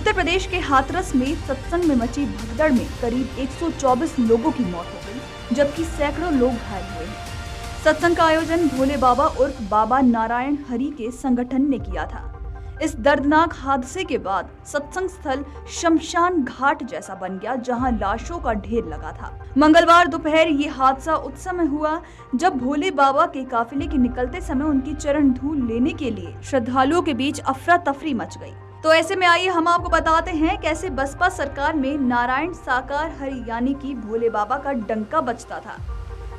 उत्तर प्रदेश के हाथरस में सत्संग में मची भगदड़ में करीब 124 लोगों की मौत हो गई, जबकि सैकड़ों लोग घायल हुए हैं। सत्संग का आयोजन भोले बाबा उर्फ बाबा नारायण हरि के संगठन ने किया था। इस दर्दनाक हादसे के बाद सत्संग स्थल शमशान घाट जैसा बन गया, जहां लाशों का ढेर लगा था। मंगलवार दोपहर ये हादसा उस समय हुआ जब भोले बाबा के काफिले के निकलते समय उनकी चरण धूल लेने के लिए श्रद्धालुओं के बीच अफरा तफरी मच गई। तो ऐसे में आइए हम आपको बताते हैं कैसे बसपा सरकार में नारायण साकार हरि यानी कि भोले बाबा का डंका बजता था।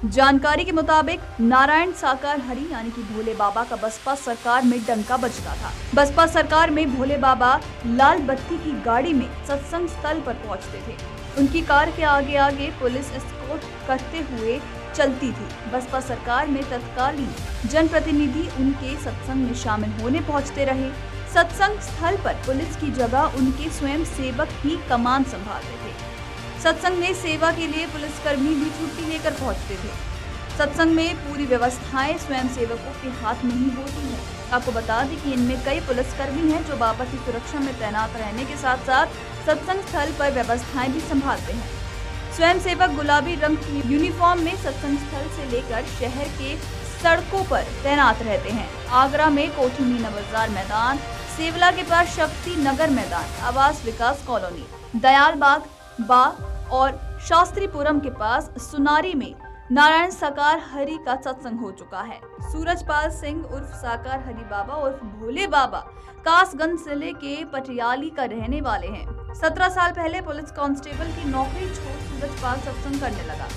जानकारी के मुताबिक नारायण साकार हरि यानी कि भोले बाबा का बसपा सरकार में डंका बजता था। बसपा सरकार में भोले बाबा लाल बत्ती की गाड़ी में सत्संग स्थल पर पहुंचते थे। उनकी कार के आगे आगे पुलिस एस्कॉर्ट करते हुए चलती थी। बसपा सरकार में तत्कालीन जनप्रतिनिधि उनके सत्संग में शामिल होने पहुंचते रहे। सत्संग स्थल पर पुलिस की जगह उनके स्वयं सेवक ही कमान संभालते थे। सत्संग में सेवा के लिए पुलिसकर्मी भी छुट्टी लेकर पहुंचते थे। सत्संग में पूरी व्यवस्थाएं स्वयं सेवकों के हाथ में ही होती है। आपको बता दें कि इनमें कई पुलिसकर्मी हैं जो बाबा की सुरक्षा में तैनात रहने के साथ साथ सत्संग स्थल पर व्यवस्थाएं भी संभालते हैं। स्वयं सेवक गुलाबी रंग की यूनिफॉर्म में सत्संग स्थल से लेकर शहर के सड़कों पर तैनात रहते हैं। आगरा में कोठी मीना बाजार मैदान, सेवला के पास शक्ति नगर मैदान, आवास विकास कॉलोनी, दयाल बाग और शास्त्रीपुरम के पास सुनारी में नारायण साकार हरि का सत्संग हो चुका है। सूरजपाल सिंह उर्फ साकार हरि बाबा उर्फ भोले बाबा कासगंज जिले के पटियाली का रहने वाले हैं। 17 साल पहले पुलिस कांस्टेबल की नौकरी छोड़ सूरजपाल सत्संग करने लगा।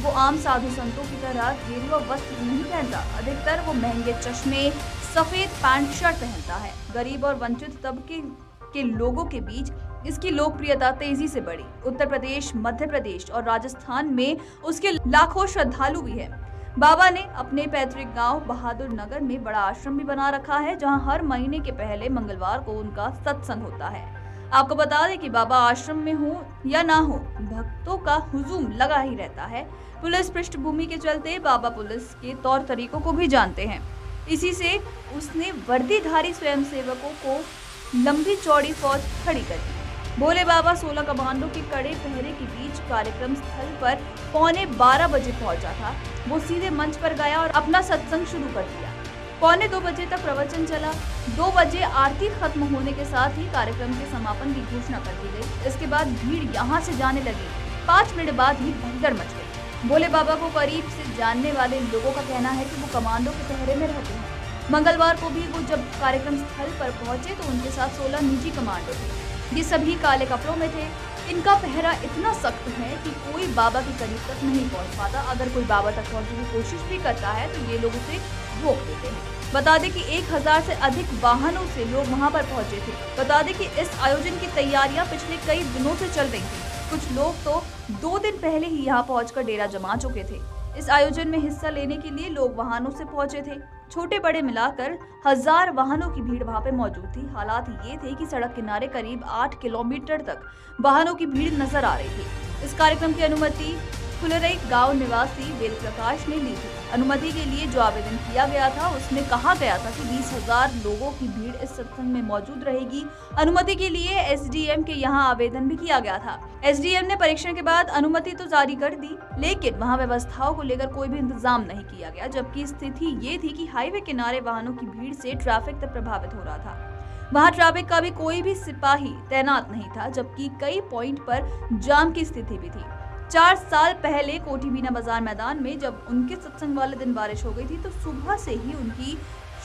वो आम साधु संतों की तरह गेरुआ वस्त्र नहीं पहनता। अधिकतर वो महंगे चश्मे, सफेद पैंट शर्ट पहनता है। गरीब और वंचित तबके के लोगों के बीच इसकी लोकप्रियता तेजी से बढ़ी। उत्तर प्रदेश, मध्य प्रदेश और राजस्थान में उसके लाखों श्रद्धालु भी हैं। बाबा ने अपने पैतृक गांव बहादुर नगर में बड़ा आश्रम भी बना रखा है, जहां हर महीने के पहले मंगलवार को उनका सत्संग होता है। आपको बता दें कि बाबा आश्रम में हो या ना हो, भक्तों का हुजूम लगा ही रहता है। पुलिस पृष्ठभूमि के चलते बाबा पुलिस के तौर तरीकों को भी जानते हैं। इसी से उसने वर्दीधारी स्वयंसेवकों को लंबी चौड़ी फौज खड़ी कर दी। भोले बाबा 16 कमांडो के कड़े पहरे के बीच कार्यक्रम स्थल पर 11:15 बजे पहुंचा था। वो सीधे मंच पर गया और अपना सत्संग शुरू कर दिया। 1:45 बजे तक प्रवचन चला। 2 बजे आरती खत्म होने के साथ ही कार्यक्रम के समापन की घोषणा कर दी गई। इसके बाद भीड़ यहाँ से जाने लगी। 5 मिनट बाद ही भगदड़ मच गई। भोले बाबा को करीब से जानने वाले लोगों का कहना है कि वो कमांडो के पहरे में रहते हैं। मंगलवार को भी वो जब कार्यक्रम स्थल पर पहुंचे तो उनके साथ 16 निजी कमांडो थे। ये सभी काले कपड़ों में थे। इनका पहरा इतना सख्त है कि कोई बाबा के करीब तक नहीं पहुंच पाता। अगर कोई बाबा तक पहुंचने की कोशिश भी करता है तो ये लोग उसे रोक देते हैं। बता दें कि 1000 से अधिक वाहनों से लोग वहां पर पहुंचे थे। बता दें कि इस आयोजन की तैयारियां पिछले कई दिनों से चल रही थी। कुछ लोग तो 2 दिन पहले ही यहाँ पहुंचकर डेरा जमा चुके थे। इस आयोजन में हिस्सा लेने के लिए लोग वाहनों से पहुंचे थे। छोटे बड़े मिलाकर 1000 वाहनों की भीड़ वहां पे मौजूद थी। हालात ये थे कि सड़क किनारे करीब 8 किलोमीटर तक वाहनों की भीड़ नजर आ रही थी। इस कार्यक्रम की अनुमति फुलरई गांव निवासी वेद प्रकाश ने ली थी। अनुमति के लिए जो आवेदन किया गया था उसमें कहा गया था कि 20,000 लोगों की भीड़ इस सत्संग में मौजूद रहेगी। अनुमति के लिए एसडीएम के यहाँ आवेदन भी किया गया था। एसडीएम ने परीक्षण के बाद अनुमति तो जारी कर दी, लेकिन वहाँ व्यवस्थाओं को लेकर कोई भी इंतजाम नहीं किया गया। जबकि स्थिति ये थी कि हाईवे किनारे वाहनों की भीड़ से ट्रैफिक तक प्रभावित हो रहा था। वहाँ ट्रैफिक का भी कोई भी सिपाही तैनात नहीं था, जबकि कई पॉइंट पर जाम की स्थिति भी थी। 4 साल पहले कोठी मीना बाजार मैदान में जब उनके सत्संग वाले दिन बारिश हो गई थी तो सुबह से ही उनकी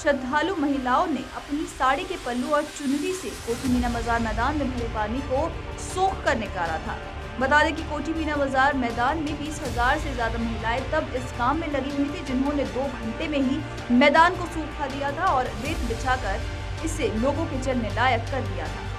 श्रद्धालु महिलाओं ने अपनी साड़ी के पल्लू और चुनरी से कोठी मीना बाजार मैदान में भरे पानी को सोख कर निकाला था। बता दें कि कोठी मीना बाजार मैदान में 20,000 से ज्यादा महिलाएं तब इस काम में लगी हुई थी, जिन्होंने 2 घंटे में ही मैदान को सूखा दिया था और रेत बिछाकर इसे लोगों के चलने लायक कर दिया था।